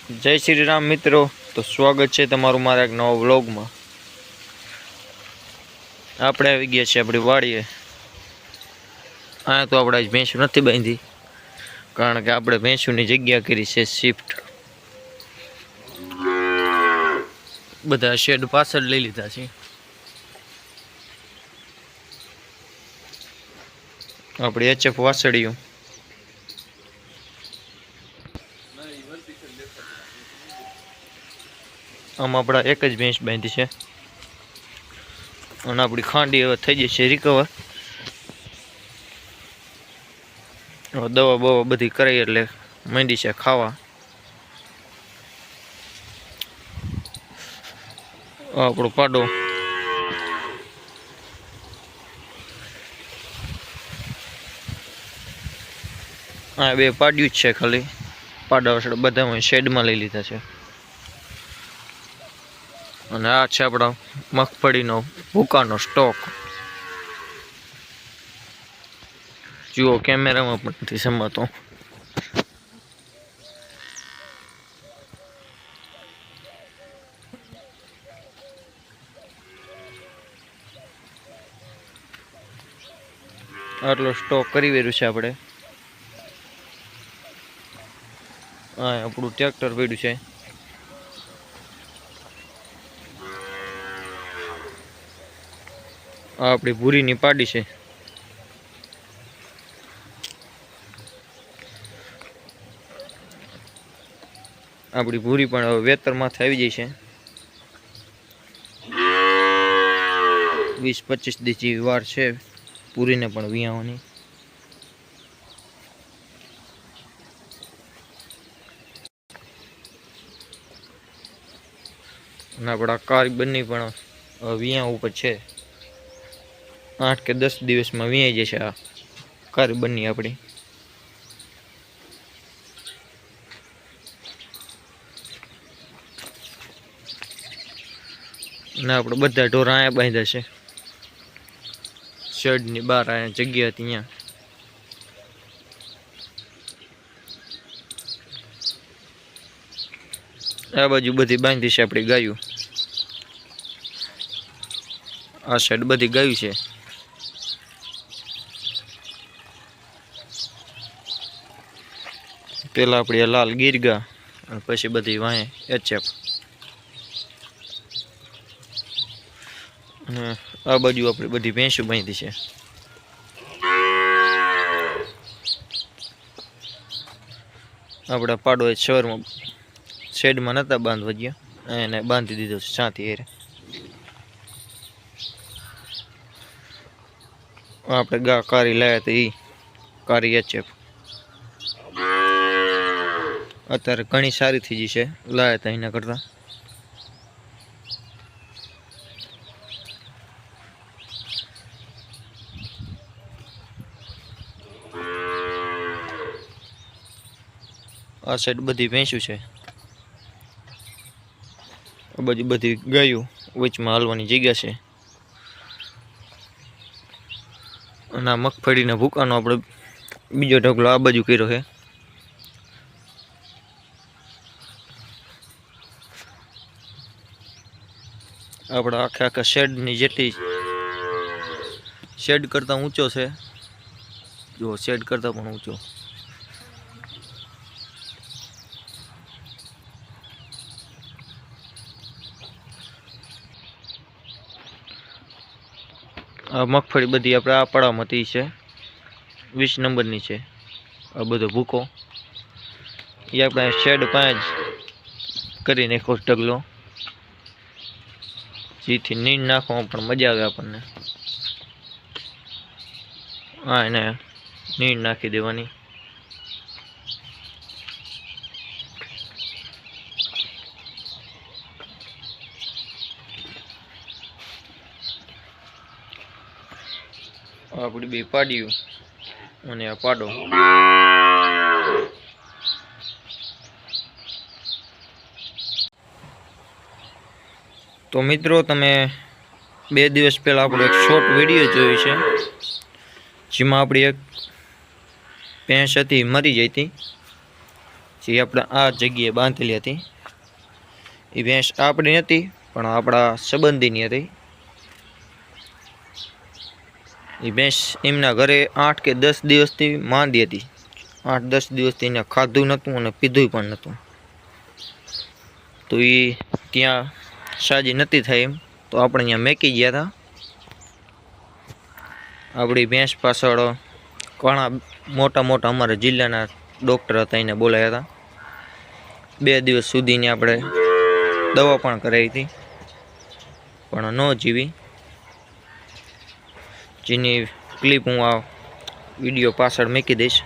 जय श्री राम मित्रों। तो स्वागत है तमारू मारा एक नवा व्लॉग में। આપણે આવી ગયા છે આપણી વાડીએ। આ તો આપણે આજ ભેંસું નથી બાંધી, કારણ કે આપણે ભેંસુની જગ્યા કરી છે શિફ્ટ। બધા શેડ પાછળ લઈ લીધા છે। આપણી એચએફ વાસળિયું આમ આપણા એક જ ભેંસ બાંધી છે અને આપણી ખાંડી હવે થઈ જશે રિકવર। દવા બવા બધી કરાઈ એટલે માંડી છે ખાવા। આપણો પાડો આ બે પાડ્યું જ છે, ખાલી પાડા વસડા બધા શેડમાં લઈ લીધા છે। અને આ છે આપણા મગફળીનો ભૂકાનો સ્ટોક। જુઓ કેમેરામાં પણ નથી સમાતો। આટલો સ્ટોક કરી વેર્યું છે આપણે। હા, આપણું ટ્રેક્ટર પડ્યું છે। આ આપણી ભૂરીની પાડી છે। આપણી ભૂરી પણ હવે વેતરમાંથી આવી જાય છે। 20-25 દી જેવી વાર છે પૂરીને પણ વિયાવાની। અને આપણા કારી બંને પણ વિયા ઉપર છે। 8 કે 10 દિવસમાં વિયાઈ જશે આ કારી બંને આપણી। અને આપણે બધા ઢોરા અહીંયા બાંધ્યા છે શેડની બહાર। અહીંયા જગ્યા હતી અહીંયા। આ બાજુ બધી બાંધી છે આપણી ગાયું। આ સાઈડ બધી ગાયું છે। પેલા આપણી લાલ ગીરગા અને પછી બધી વાંહે એચએફ। આ બાજુ આપણે બધી ભેંસું બાંધી છે। આપણા પાડો એ સવારમાં શેડમાં નતા બાંધવા ગયા, એને બાંધી દીધો છે સાથી એરે। આપણે ગા કારી લાયા તો એ કારી એચએફ અત્યારે ઘણી સારી થઈ ગઈ છે લાયા હતા એના કરતા। આ સાઈડ બધી ભેંસું છે, આ બાજુ બધી ગાયું, વચમાં હાલવાની જગ્યા છે। અને આ મગફળીના ભૂકાનો આપણે બીજો ઢગલો આ બાજુ કર્યો છે। આપણા આખા શેડની જેટલી શેડ કરતાં ઊંચો છે, જો શેડ કરતાં પણ ઊંચો। આ મગફળી બધી આપણે આ પડામાંથી છે, 20 નંબરની છે। આ બધો ભૂકો એ આપણે શેડ 5 કરી નાખો ઢગલો, જેથી નીંદ નાખવામાં પણ મજા આવે આપણને। હા, એને નીંદ નાખી દેવાની। આપણી બે પાડ્યું અને આ પાડો। તો મિત્રો, તમે 2 દિવસ પહેલા આપણો એક શોર્ટ વિડીયો જોયો છે, જેમાં આપણી એક ભેંસ હતી મરી જઈ હતી, જે આપણે આ જગ્યાએ બાંધેલી હતી. એ ભેંસ આપણી નથી પણ આપણા સંબંધીની હતી. એ ભેંસ એમના ઘરે 8 કે 10 દિવસથી માંદી હતી. 8-10 દિવસથી એને ખાધું નહોતું અને પીધું પણ નહોતું. તો એ ત્યાં સાજી નથી થઈ એમ, તો આપણે અહીંયા મેકી ગયા હતા. આપણી ભેંસ પાછળ ઘણા મોટા અમારા જિલ્લાના ડૉક્ટર હતા, એને બોલાયા હતા. 2 દિવસ સુધીની આપણે દવા પણ કરાવી હતી પણ ન જીવી. જેની ક્લિપ હું આ વિડીયો પાછળ મૂકી દઈશ.